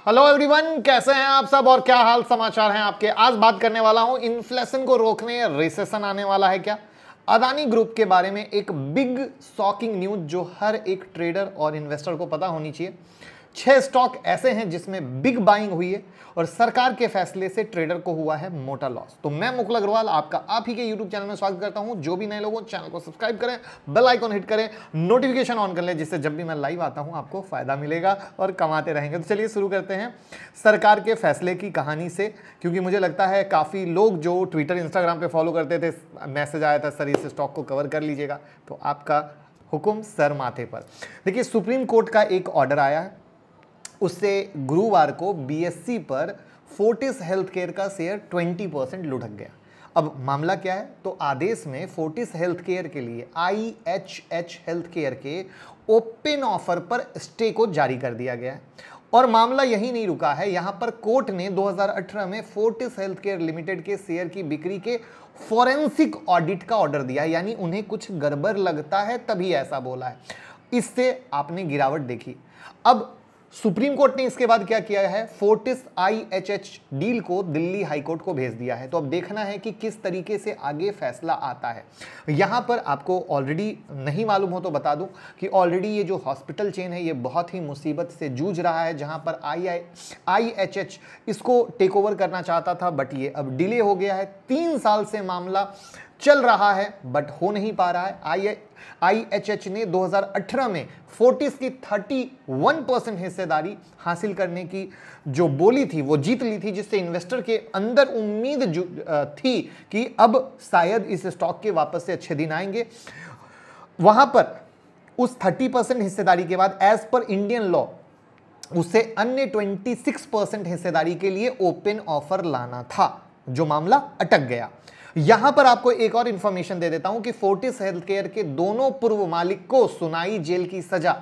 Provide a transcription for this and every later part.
Hello everyone, कैसे हैं आप सब और क्या हाल समाचार हैं आपके। आज बात करने वाला हूं इन्फ्लेशन को रोकने, रिसेशन आने वाला है क्या। अदानी ग्रुप के बारे में एक बिग शॉकिंग न्यूज जो हर एक ट्रेडर और इन्वेस्टर को पता होनी चाहिए। 6 स्टॉक ऐसे हैं जिसमें बिग बाइंग हुई है और सरकार के फैसले से ट्रेडर को हुआ है मोटा लॉस। तो मैं मुकुल अग्रवाल आपका आप ही के यूट्यूब चैनल में स्वागत करता हूं। जो भी नए लोगों चैनल को सब्सक्राइब करें, बेल आइकन हिट करें, नोटिफिकेशन ऑन कर लें, जिससे जब भी मैं लाइव आता हूं आपको फायदा मिलेगा और कमाते रहेंगे। तो चलिए शुरू करते हैं सरकार के फैसले की कहानी से, क्योंकि मुझे लगता है काफ़ी लोग जो ट्विटर इंस्टाग्राम पर फॉलो करते थे, मैसेज आया था सर इस स्टॉक को कवर कर लीजिएगा, तो आपका हुक्म सर माथे पर। देखिए, सुप्रीम कोर्ट का एक ऑर्डर आया है, उससे गुरुवार को बीएससी पर फोर्टिस हेल्थकेयर का शेयर 20% लुढ़क गया। अब मामला क्या है, तो आदेश में फोर्टिस हेल्थकेयर के लिए आईएचएच हेल्थकेयर के ओपन ऑफर पर स्टे को जारी कर दिया गया है। और मामला यही नहीं रुका है, यहां पर कोर्ट ने 2018 में फोर्टिस हेल्थकेयर लिमिटेड के शेयर की बिक्री के फॉरेंसिक ऑडिट का ऑर्डर दिया है, यानी उन्हें कुछ गड़बड़ लगता है तभी ऐसा बोला है। इससे आपने गिरावट देखी। अब सुप्रीम कोर्ट ने इसके बाद क्या किया है, फोर्टिस आईएचएच डील को दिल्ली हाईकोर्ट को भेज दिया है। तो अब देखना है कि किस तरीके से आगे फैसला आता है। यहां पर आपको ऑलरेडी नहीं मालूम हो तो बता दूं कि ऑलरेडी ये जो हॉस्पिटल चेन है ये बहुत ही मुसीबत से जूझ रहा है, जहां पर आईएचएच इसको टेक ओवर करना चाहता था, बट ये अब डिले हो गया है। 3 साल से मामला चल रहा है बट हो नहीं पा रहा है। आईएचएच ने 2018 में फोर्टिस की 31% हिस्सेदारी हासिल करने की जो बोली थी वो जीत ली थी, जिससे इन्वेस्टर के अंदर उम्मीद थी कि अब शायद इस स्टॉक के वापस से अच्छे दिन आएंगे। वहां पर उस 30% हिस्सेदारी के बाद एज पर इंडियन लॉ उसे अन्य 26% हिस्सेदारी के लिए ओपन ऑफर लाना था, जो मामला अटक गया। यहां पर आपको एक और इंफॉर्मेशन दे देता हूं कि फोर्टिस हेल्थकेयर के दोनों पूर्व मालिक को सुनाई जेल की सजा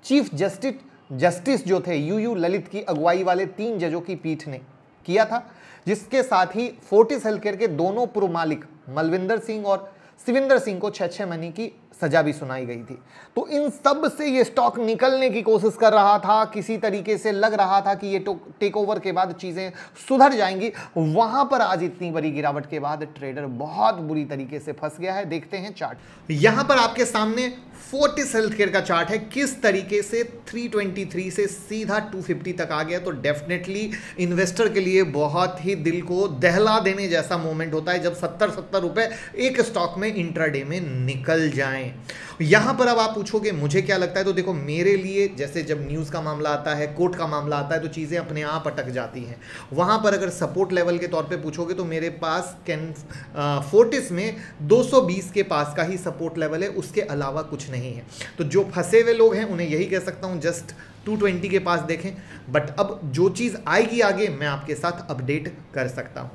चीफ जस्टिस जो थे यूयू ललित की अगुवाई वाले 3 जजों की पीठ ने किया था, जिसके साथ ही फोर्टिस हेल्थकेयर के दोनों पूर्व मालिक मलविंदर सिंह और शिविंदर सिंह को 6 महीने की सजा भी सुनाई गई थी। तो इन सब से ये स्टॉक निकलने की कोशिश कर रहा था, किसी तरीके से लग रहा था कि ये टेक ओवर के बाद चीजें सुधर जाएंगी। वहां पर आज इतनी बड़ी गिरावट के बाद ट्रेडर बहुत बुरी तरीके से फंस गया है। देखते हैं चार्ट। यहां पर आपके सामने फोर्टिस हेल्थकेयर का चार्ट है, किस तरीके से 323 से सीधा 250 तक आ गया। तो डेफिनेटली इन्वेस्टर के लिए बहुत ही दिल को दहला देने जैसा मोमेंट होता है जब 70 रुपए एक स्टॉक में इंट्राडे में निकल जाएं। यहां पर अब आप पूछोगे मुझे क्या लगता है, तो देखो मेरे लिए जैसे जब न्यूज का मामला आता है, कोर्ट का मामला आता है, तो चीजें अपने आप अटक जाती हैं। वहां पर अगर सपोर्ट लेवल के तौर पे पूछोगे तो मेरे पास फोर्टिस में 220 के पास का ही सपोर्ट लेवल है, उसके अलावा कुछ नहीं है। तो जो फंसे हुए लोग हैं उन्हें यही कह सकता हूं जस्ट 220 के पास देखें। बट अब जो चीज आएगी आगे मैं आपके साथ अपडेट कर सकता हूं।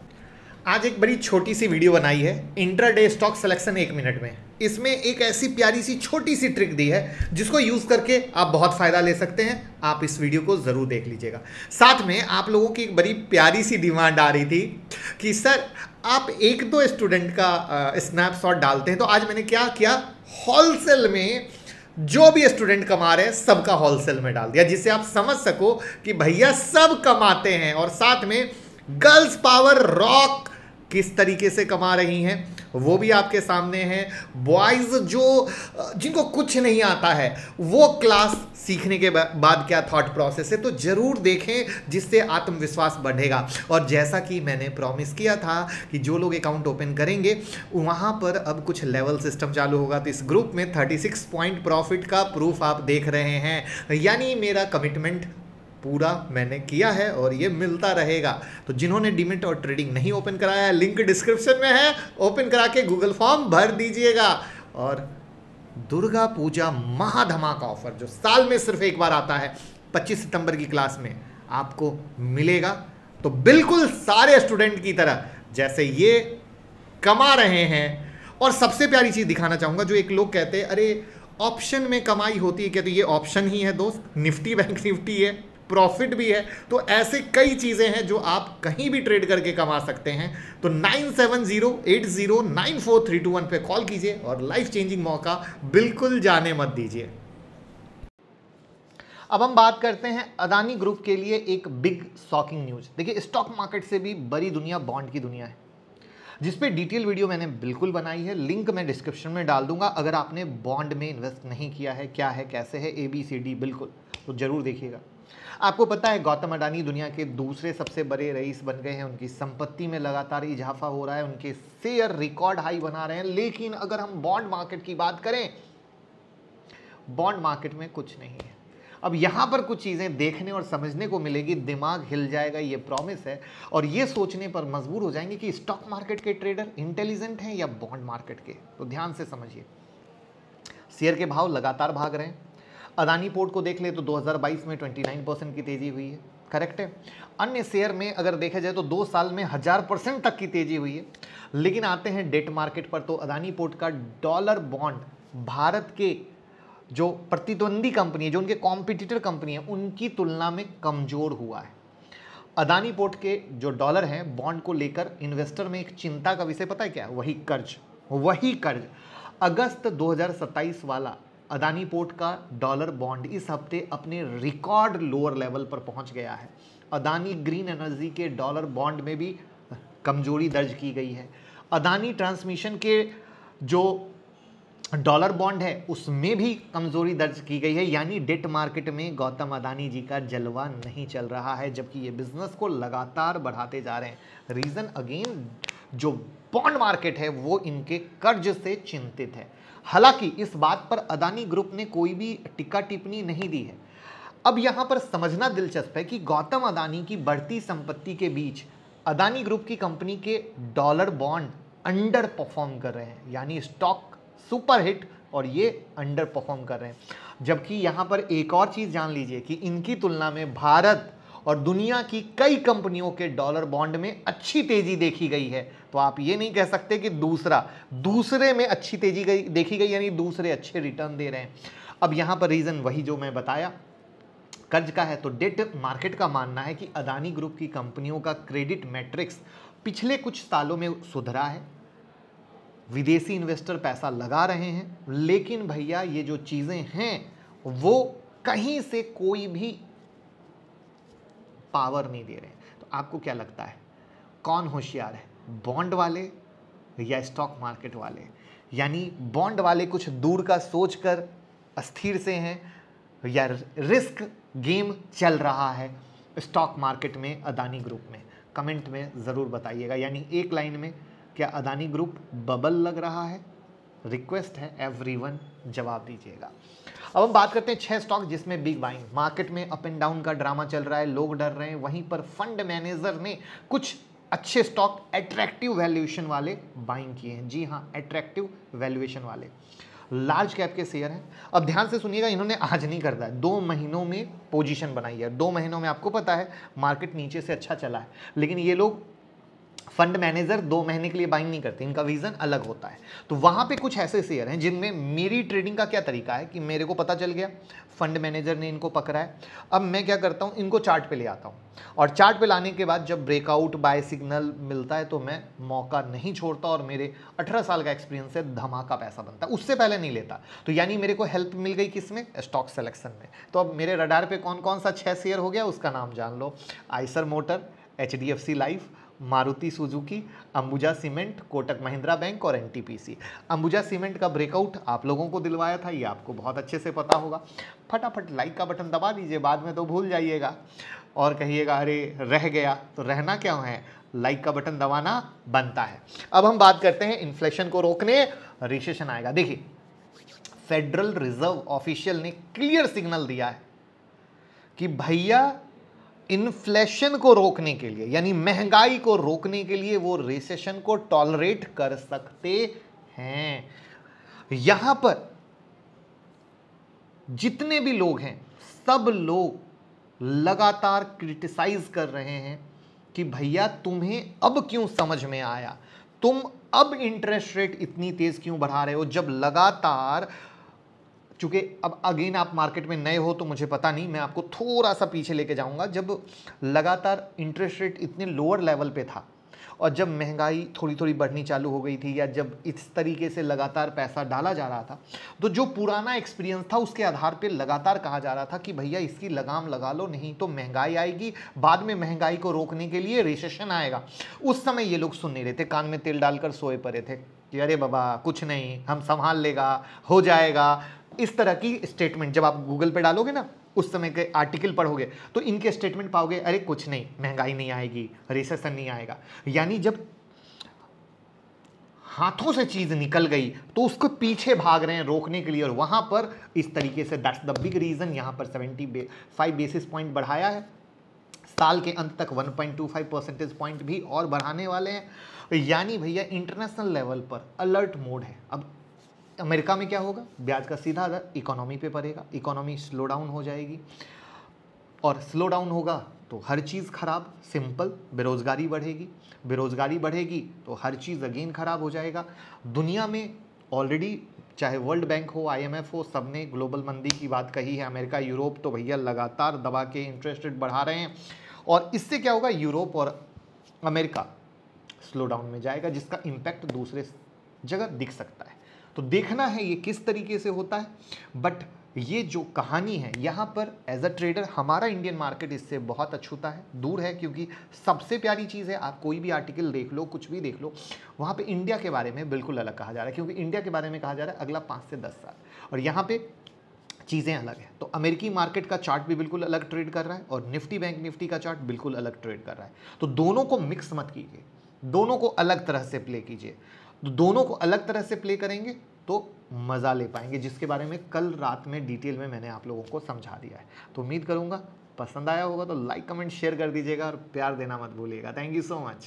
आज एक बड़ी छोटी सी वीडियो बनाई है, इंट्राडे स्टॉक सिलेक्शन 1 मिनट में। इसमें एक ऐसी प्यारी सी छोटी सी ट्रिक दी है जिसको यूज करके आप बहुत फायदा ले सकते हैं। आप इस वीडियो को जरूर देख लीजिएगा। साथ में आप लोगों की एक बड़ी प्यारी सी डिमांड आ रही थी कि सर आप 1-2 स्टूडेंट का स्नैपशॉट डालते हैं, तो आज मैंने क्या किया, होलसेल में जो भी स्टूडेंट कमा रहे हैं सबका होलसेल में डाल दिया, जिससे आप समझ सको कि भैया सब कमाते हैं। और साथ में गर्ल्स पावर रॉक किस तरीके से कमा रही हैं वो भी आपके सामने है। बॉयज जिनको कुछ नहीं आता है वो क्लास सीखने के बाद क्या थॉट प्रोसेस है, तो जरूर देखें, जिससे आत्मविश्वास बढ़ेगा। और जैसा कि मैंने प्रॉमिस किया था कि जो लोग अकाउंट ओपन करेंगे वहां पर अब कुछ लेवल सिस्टम चालू होगा। तो इस ग्रुप में 36 पॉइंट प्रॉफिट का प्रूफ आप देख रहे हैं, यानी मेरा कमिटमेंट पूरा मैंने किया है और ये मिलता रहेगा। तो जिन्होंने डीमेट और ट्रेडिंग नहीं ओपन कराया है, लिंक डिस्क्रिप्शन में है, ओपन करा के गूगल फॉर्म भर दीजिएगा। और दुर्गा पूजा महाधमाका ऑफर जो साल में सिर्फ एक बार आता है, 25 सितंबर की क्लास में आपको मिलेगा। तो बिल्कुल सारे स्टूडेंट की तरह जैसे ये कमा रहे हैं। और सबसे प्यारी चीज दिखाना चाहूंगा, जो एक लोग कहते हैं अरे ऑप्शन में कमाई होती है क्या, तो ये ऑप्शन ही है दोस्त, निफ्टी बैंक निफ्टी है, प्रॉफिट भी है। तो ऐसे कई चीजें हैं जो आप कहीं भी ट्रेड करके कमा सकते हैं। तो 9708094321 पे कॉल कीजिए और लाइफ चेंजिंग मौका बिल्कुल जाने मत दीजिए। अब हम बात करते हैं अदानी ग्रुप के लिए एक बिग शॉकिंग न्यूज। देखिए, स्टॉक मार्केट से भी बड़ी दुनिया बॉन्ड की दुनिया है, जिस पे डिटेल वीडियो मैंने बिल्कुल बनाई है, लिंक मैं डिस्क्रिप्शन में डाल दूंगा। अगर आपने बॉन्ड में इन्वेस्ट नहीं किया है, क्या है कैसे है ABCD बिल्कुल, तो जरूर देखिएगा। आपको पता है गौतम अडानी दुनिया के दूसरे सबसे बड़े रईस बन गए हैं, उनकी संपत्ति में लगातार इजाफा हो रहा है, उनके शेयर रिकॉर्ड हाई बना रहे हैं। लेकिन अगर हम बॉन्ड मार्केट की बात करें, बॉन्ड मार्केट में कुछ नहीं है। अब यहां पर कुछ चीजें देखने और समझने को मिलेगी, दिमाग हिल जाएगा, ये प्रॉमिस है। और ये सोचने पर मजबूर हो जाएंगे कि स्टॉक मार्केट के ट्रेडर इंटेलिजेंट हैं या बॉन्ड मार्केट के। तो ध्यान से समझिए, शेयर के भाव लगातार भाग रहे हैं। अदानी पोर्ट को देख ले तो 2022 में 29% की तेजी हुई है, करेक्ट है। अन्य शेयर में अगर देखा जाए तो 2 साल में 1000% तक की तेजी हुई है। लेकिन आते हैं डेट मार्केट पर, तो अदानी पोर्ट का डॉलर बॉन्ड भारत के जो प्रतिद्वंदी कंपनी है, जो उनके कॉम्पिटिटर कंपनी है, उनकी तुलना में कमजोर हुआ है। अदानी पोर्ट के जो डॉलर हैं बॉन्ड को लेकर इन्वेस्टर में एक चिंता का विषय पता है क्या है? वही कर्ज। अगस्त 2027 वाला अदानी पोर्ट का डॉलर बॉन्ड इस हफ्ते अपने रिकॉर्ड लोअर लेवल पर पहुंच गया है। अदानी ग्रीन एनर्जी के डॉलर बॉन्ड में भी कमजोरी दर्ज की गई है। अदानी ट्रांसमिशन के जो डॉलर बॉन्ड है उसमें भी कमजोरी दर्ज की गई है। यानी डेट मार्केट में गौतम अदानी जी का जलवा नहीं चल रहा है, जबकि ये बिजनेस को लगातार बढ़ाते जा रहे हैं। रीजन अगेन, जो बॉन्ड मार्केट है वो इनके कर्ज से चिंतित है। हालांकि इस बात पर अदानी ग्रुप ने कोई भी टीका टिप्पणी नहीं दी है। अब यहां पर समझना दिलचस्प है कि गौतम अदानी की बढ़ती संपत्ति के बीच अदानी ग्रुप की कंपनी के डॉलर बॉन्ड अंडर परफॉर्म कर रहे हैं, यानी स्टॉक सुपर हिट और ये अंडर परफॉर्म कर रहे हैं। जबकि यहां पर एक और चीज जान लीजिए कि इनकी तुलना में भारत और दुनिया की कई कंपनियों के डॉलर बॉन्ड में अच्छी तेजी देखी गई है। तो आप ये नहीं कह सकते कि दूसरे में अच्छी तेजी देखी गई, यानी दूसरे अच्छे रिटर्न दे रहे हैं। अब यहां पर रीजन वही जो मैं बताया, कर्ज का है। तो डेट मार्केट का मानना है कि अदानी ग्रुप की कंपनियों का क्रेडिट मैट्रिक्स पिछले कुछ सालों में सुधरा है, विदेशी इन्वेस्टर पैसा लगा रहे हैं। लेकिन भैया ये जो चीजें हैं वो कहीं से कोई भी पावर नहीं दे रहे हैं। तो आपको क्या लगता है कौन होशियार है, बॉन्ड वाले या स्टॉक मार्केट वाले? यानी बॉन्ड वाले कुछ दूर का सोचकर अस्थिर से हैं, या रिस्क गेम चल रहा है स्टॉक मार्केट में अदानी ग्रुप में? कमेंट में ज़रूर बताइएगा। यानी एक लाइन में, क्या अदानी ग्रुप बबल लग रहा है? रिक्वेस्ट है एवरीवन जवाब दीजिएगा। अब हम बात करते हैं 6 स्टॉक जिसमें बिग बाइंग। मार्केट में अप एंड डाउन का ड्रामा चल रहा है, लोग डर रहे हैं। वहीं पर फंड मैनेजर ने कुछ अच्छे स्टॉक अट्रैक्टिव वैल्यूएशन वाले बाइंग किए हैं। जी हाँ, अट्रैक्टिव वैल्यूएशन वाले लार्ज कैप के शेयर हैं। अब ध्यान से सुनिएगा, इन्होंने आज नहीं करता है, 2 महीनों में पोजीशन बनाई है। 2 महीनों में आपको पता है मार्केट नीचे से अच्छा चला है, लेकिन ये लोग फंड मैनेजर 2 महीने के लिए बाइंग नहीं करते, इनका विजन अलग होता है। तो वहां पे कुछ ऐसे शेयर हैं जिनमें मेरी ट्रेडिंग का क्या तरीका है कि मेरे को पता चल गया फंड मैनेजर ने इनको पकड़ा है। अब मैं क्या करता हूं, इनको चार्ट पे ले आता हूं, और चार्ट पे लाने के बाद जब ब्रेकआउट बाय सिग्नल मिलता है तो मैं मौका नहीं छोड़ता, और मेरे 18 साल का एक्सपीरियंस से धमाका पैसा बनता है, उससे पहले नहीं लेता। तो यानी मेरे को हेल्प मिल गई किसमें? स्टॉक सिलेक्शन में। तो अब मेरे रडार पे कौन कौन सा 6 शेयर हो गया उसका नाम जान लो। Eicher motor, HDFC life, Maruti Suzuki, Ambuja cement, Kotak Mahindra bank और NTPC। अंबुजा सीमेंट का ब्रेकआउट आप लोगों को दिलवाया था, ये आपको बहुत अच्छे से पता होगा। फटाफट लाइक का बटन दबा दीजिए, बाद में तो भूल जाइएगा और कहिएगा अरे रह गया। तो रहना क्यों है, लाइक का बटन दबाना बनता है। अब हम बात करते हैं इन्फ्लेशन को रोकने, रिसेशन आएगा। देखिए, फेडरल रिजर्व ऑफिशियल ने क्लियर सिग्नल दिया है कि भैया इन्फ्लेशन को रोकने के लिए, यानी महंगाई को रोकने के लिए वो रिसेशन को टॉलरेट कर सकते हैं। यहां पर जितने भी लोग हैं सब लोग लगातार क्रिटिसाइज कर रहे हैं कि भैया तुम्हें अब क्यों समझ में आया, तुम अब इंटरेस्ट रेट इतनी तेज क्यों बढ़ा रहे हो, जब लगातार, चूंकि अब अगेन आप मार्केट में नए हो तो मुझे पता नहीं, मैं आपको थोड़ा सा पीछे लेके जाऊंगा। जब लगातार इंटरेस्ट रेट इतने लोअर लेवल पे था और जब महंगाई थोड़ी थोड़ी बढ़नी चालू हो गई थी, या जब इस तरीके से लगातार पैसा डाला जा रहा था, तो जो पुराना एक्सपीरियंस था उसके आधार पे लगातार कहा जा रहा था कि भैया इसकी लगाम लगा लो, नहीं तो महंगाई आएगी, बाद में महंगाई को रोकने के लिए रिसेशन आएगा। उस समय ये लोग सुन नहीं रहे थे, कान में तेल डालकर सोए पड़े थे कि अरे बाबा कुछ नहीं, हम संभाल लेगा, हो जाएगा। इस तरह की स्टेटमेंट जब आप गूगल पे डालोगे ना, उस समय के आर्टिकल पढ़ोगे, तो इनके स्टेटमेंट पाओगे, अरे कुछ नहीं, महंगाई नहीं आएगी, रिसेशन नहीं आएगा। यानी जब हाथों से चीज निकल गई तो उसको पीछे भाग रहे हैं रोकने के लिए, और वहां पर इस तरीके से दैट्स द बिग रीजन, यहां पर 75 बेसिस पॉइंट बढ़ाया है। साल के अंत तक 1.25 परसेंटेज पॉइंट भी और बढ़ाने वाले हैं। यानी भैया इंटरनेशनल लेवल पर अलर्ट मोड है। अब अमेरिका में क्या होगा, ब्याज का सीधा असर इकोनॉमी पे पड़ेगा, इकोनॉमी स्लो डाउन हो जाएगी, और स्लो डाउन होगा तो हर चीज़ खराब, सिंपल। बेरोजगारी बढ़ेगी, बेरोजगारी बढ़ेगी तो हर चीज़ अगेन खराब हो जाएगा। दुनिया में ऑलरेडी चाहे वर्ल्ड बैंक हो, IMF हो, सब ने ग्लोबल मंदी की बात कही है। अमेरिका, यूरोप तो भैया लगातार दबा के इंटरेस्ट रेट बढ़ा रहे हैं, और इससे क्या होगा, यूरोप और अमेरिका स्लो डाउन में जाएगा, जिसका इम्पैक्ट दूसरे जगह दिख सकता है। तो देखना है ये किस तरीके से होता है। बट ये जो कहानी है यहाँ पर एज अ ट्रेडर हमारा इंडियन मार्केट इससे बहुत अछूता है, दूर है, क्योंकि सबसे प्यारी चीज़ है, आप कोई भी आर्टिकल देख लो, कुछ भी देख लो, वहाँ पे इंडिया के बारे में बिल्कुल अलग कहा जा रहा है, क्योंकि इंडिया के बारे में कहा जा रहा है अगला 5 से 10 साल, और यहाँ पे चीज़ें अलग है। तो अमेरिकी मार्केट का चार्ट भी बिल्कुल अलग ट्रेड कर रहा है, और निफ्टी बैंक निफ्टी का चार्ट बिल्कुल अलग ट्रेड कर रहा है। तो दोनों को मिक्स मत कीजिए, दोनों को अलग तरह से प्ले कीजिए। तो दोनों को अलग तरह से प्ले करेंगे तो मज़ा ले पाएंगे, जिसके बारे में कल रात में डिटेल में मैंने आप लोगों को समझा दिया है। तो उम्मीद करूंगा पसंद आया होगा, तो लाइक कमेंट शेयर कर दीजिएगा, और प्यार देना मत भूलिएगा। Thank you so much.